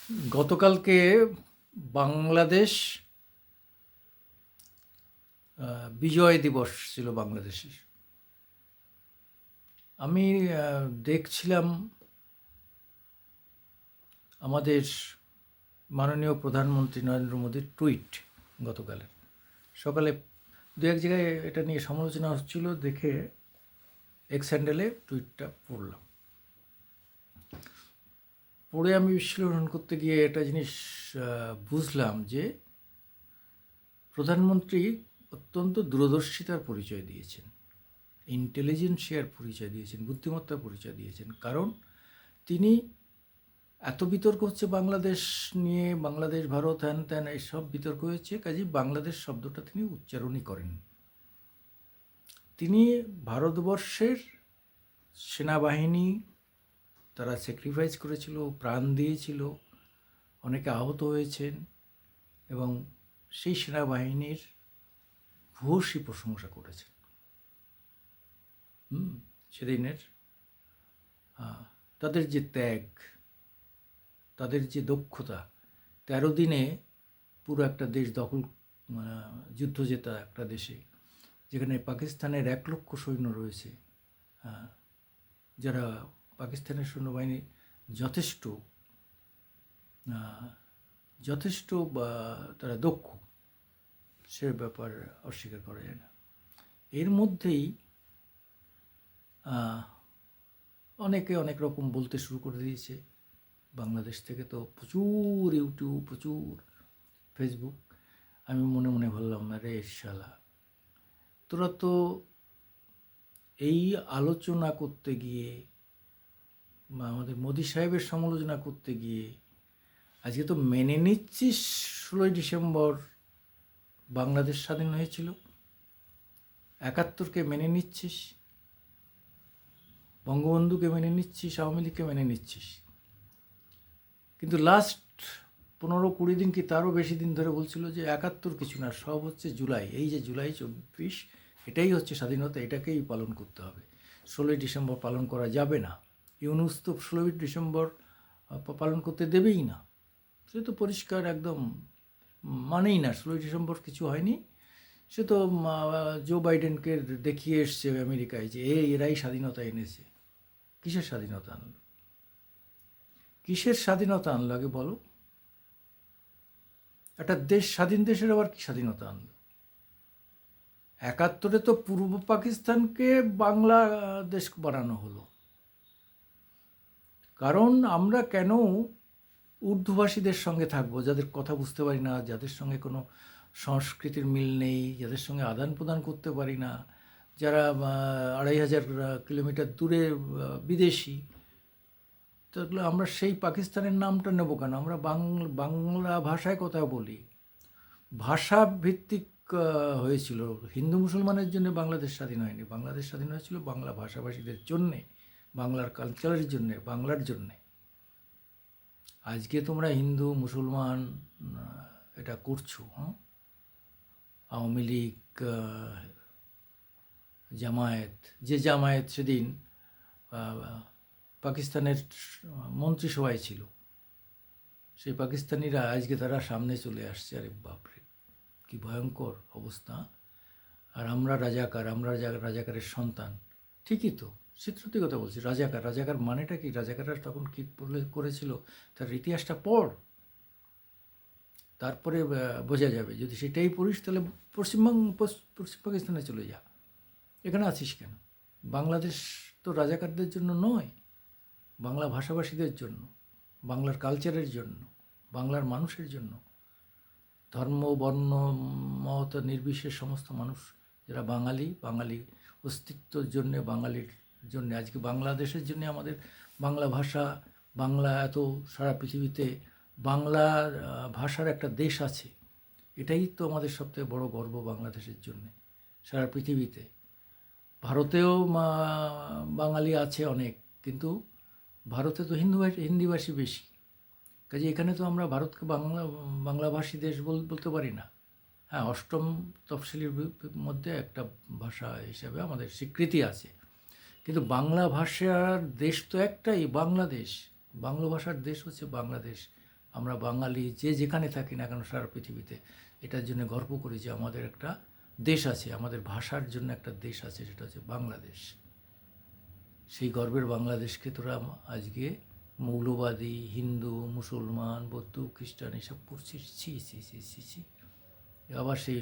গতকালকে বাংলাদেশ বিজয় দিবস ছিল বাংলাদেশের। আমি দেখছিলাম আমাদের মাননীয় প্রধানমন্ত্রী নরেন্দ্র মোদীর টুইট গতকালের সকালে দু এক জায়গায় এটা নিয়ে সমালোচনা হচ্ছিল, দেখে এক্স হ্যান্ডেলে টুইটটা পড়লাম। পড়ে আমি বিশ্লেষণ করতে গিয়ে একটা জিনিস বুঝলাম যে প্রধানমন্ত্রী অত্যন্ত দূরদর্শিতার পরিচয় দিয়েছেন, ইন্টেলিজেন্সিয়ার পরিচয় দিয়েছেন, বুদ্ধিমত্তার পরিচয় দিয়েছেন। কারণ তিনি এত বিতর্ক হচ্ছে বাংলাদেশ নিয়ে, বাংলাদেশ ভারত হ্যান ত্যান এইসব বিতর্ক হয়েছে, কাজেই বাংলাদেশ শব্দটা তিনি উচ্চারণই করেন। তিনি ভারতবর্ষের সেনাবাহিনী, তারা স্যাক্রিফাইস করেছিল, প্রাণ দিয়েছিল, অনেকে আহত হয়েছেন, এবং সেই সেনাবাহিনীর ভূয়সী প্রশংসা করেছেন। সেদিনের তাদের যে ত্যাগ, তাদের যে দক্ষতা, 13 দিনে পুরো একটা দেশ দখল, যুদ্ধ জেতা একটা দেশে, যেখানে পাকিস্তানের 1 লক্ষ সৈন্য রয়েছে, যারা পাকিস্তানের সৈন্যবাহিনী যথেষ্ট যথেষ্ট তারা দক্ষ, সে ব্যাপার অস্বীকার করা যায় না। এর মধ্যেই অনেকে অনেক রকম বলতে শুরু করে দিয়েছে। বাংলাদেশ থেকে তো প্রচুর ইউটিউব, প্রচুর ফেসবুক। আমি মনে মনে ভাবলাম, আরে শালা, তোরা তো এই আলোচনা করতে গিয়ে বা আমাদের মোদি সাহেবের সমালোচনা করতে গিয়ে আজকে তো মেনে নিচ্ছিস 16ই ডিসেম্বর বাংলাদেশ স্বাধীন হয়েছিল, 71কে মেনে নিচ্ছিস, বঙ্গবন্ধুকে মেনে নিচ্ছিস, আওয়ামী লীগকে মেনে নিচ্ছিস, কিন্তু লাস্ট 15-20 দিন কি তারও বেশি দিন ধরে বলছিল যে 71 কিছু না, সব হচ্ছে জুলাই। এই যে জুলাই 24, এটাই হচ্ছে স্বাধীনতা, এটাকেই পালন করতে হবে, 16ই ডিসেম্বর পালন করা যাবে না। ইউনূস তো 16ই ডিসেম্বর পালন করতে দেবেই না, সে তো পরিষ্কার একদম মানেই না, 16ই ডিসেম্বর কিছু হয়নি। সে তো জো বাইডেনকে দেখিয়ে এসছে আমেরিকায় যে এরাই স্বাধীনতা এনেছে। কিসের স্বাধীনতা আনলো? কিসের স্বাধীনতা আনলো আগে বলো? একটা দেশ, স্বাধীন দেশের আবার কি স্বাধীনতা আনলো? 71-এ তো পূর্ব পাকিস্তানকে বাংলাদেশ বানানো হলো। কারণ আমরা কেন উর্দুভাষীদের সঙ্গে থাকবো, যাদের কথা বুঝতে পারি না, যাদের সঙ্গে কোনো সংস্কৃতির মিল নেই, যাদের সঙ্গে আদান প্রদান করতে পারি না, যারা 2500 কিলোমিটার দূরে বিদেশি, তাহলে আমরা সেই পাকিস্তানের নামটা নেব কেন? আমরা বাংলা ভাষায় কথা বলি। ভাষা ভিত্তিক হয়েছিল। হিন্দু মুসলমানের জন্য বাংলাদেশ স্বাধীন হয়নি, বাংলাদেশ স্বাধীন হয়েছিল বাংলা ভাষাভাষীদের জন্যে, বাংলার কালচারের জন্যে, বাংলার জন্যে। আজকে তোমরা হিন্দু মুসলমান এটা করছো, আওয়ামী লীগ, জামায়াত, যে জামায়াত সেদিন পাকিস্তানের মন্ত্রিসভায় ছিল, সেই পাকিস্তানিরা আজকে তারা সামনে চলে আসছে। আরে বাপরে, কি ভয়ঙ্কর অবস্থা! আর আমরা রাজাকার, আমরা রাজাকারের সন্তান। ঠিকই তো, সত্যি কথা বলছি। রাজাকার, রাজাকার মানেটা কি? রাজাকাররা তখন কী করেছিল তার ইতিহাসটা পড়, তারপরে বোঝা যাবে। যদি সেটাই পড়িস তাহলে পশ্চিম পাকিস্তানে চলে যা, এখানে আছিস কেন? বাংলাদেশ তো রাজাকারদের জন্য নয়, বাংলা ভাষাভাষীদের জন্য, বাংলার কালচারের জন্য, বাংলার মানুষের জন্য। ধর্ম, বর্ণ, মত নির্বিশেষে সমস্ত মানুষ যারা বাঙালি, বাঙালি অস্তিত্বর জন্যে, বাঙালির জন্যে, আজকে বাংলাদেশের জন্যে আমাদের বাংলা ভাষা, বাংলা এত সারা পৃথিবীতে বাংলা ভাষার একটা দেশ আছে, এটাই তো আমাদের সবথেকে বড় গর্ব বাংলাদেশের জন্যে সারা পৃথিবীতে। ভারতেও বাঙালি আছে অনেক, কিন্তু ভারতে তো হিন্দিভাষী বেশি, কাজে এখানে তো আমরা ভারতকে বাংলাভাষী দেশ বলতে পারি না। হ্যাঁ, 8ম তফসিলির মধ্যে একটা ভাষা হিসাবে আমাদের স্বীকৃতি আছে, কিন্তু বাংলা ভাষার দেশ তো একটাই, বাংলাদেশ। বাংলা ভাষার দেশ হচ্ছে বাংলাদেশ, আমরা বাঙালি যে যেখানে থাকি না কেন সারা পৃথিবীতে এটার জন্য গর্ব করি যে আমাদের একটা দেশ আছে, আমাদের ভাষার জন্য একটা দেশ আছে, সেটা হচ্ছে বাংলাদেশ। সেই গর্বের বাংলাদেশকে তোরা আজকে মৌলবাদী, হিন্দু, মুসলমান, বৌদ্ধ, খ্রিস্টান এসব করছিস, ছি ছি ছি ছি ছি। আবার সেই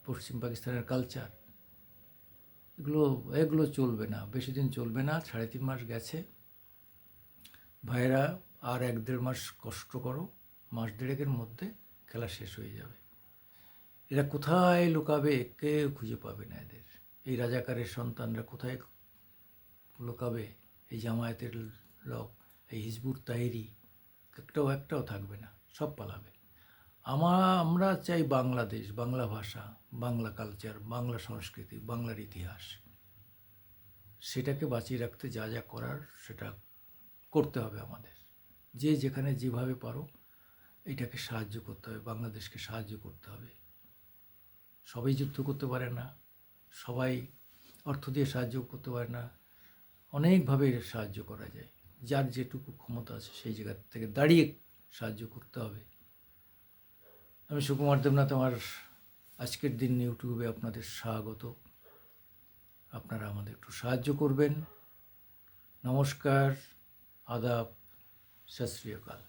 পশ্চিম পাকিস্তানের কালচার, এগুলো এগুলো চলবে না, বেশি দিন চলবে না। 3.5 মাস গেছে ভাইয়েরা, আর 1-1.5 মাস কষ্ট করো, মাস দেড়েকের মধ্যে খেলা শেষ হয়ে যাবে। এরা কোথায় লুকাবে কেউ খুঁজে পাবে না এদের। এই রাজাকারের সন্তানরা কোথায় লুকাবে? এই জামায়াতের লোক, এই হিজবুত তাহরি, একটাও থাকবে না, সব পালাবে। আমরা চাই বাংলাদেশ, বাংলা ভাষা, বাংলা কালচার, বাংলা সংস্কৃতি, বাংলার ইতিহাস। সেটাকে বাঁচিয়ে রাখতে যা যা করার সেটা করতে হবে আমাদের। যে যেখানে যেভাবে পারো এটাকে সাহায্য করতে হবে, বাংলাদেশকে সাহায্য করতে হবে। সবাই যুদ্ধ করতে পারে না, সবাই অর্থ দিয়ে সাহায্য করতে পারে না, অনেকভাবে সাহায্য করা যায়। যার যেটুকু ক্ষমতা আছে সেই জায়গা থেকে দাঁড়িয়ে সাহায্য করতে হবে। আমি সুকুমার দেবনাথ, আমার আজকের দিন ইউটিউবে আপনাদের স্বাগত। আপনারা আমাদের একটু সাহায্য করবেন। নমস্কার, আদাব, সত শ্রী আকাল।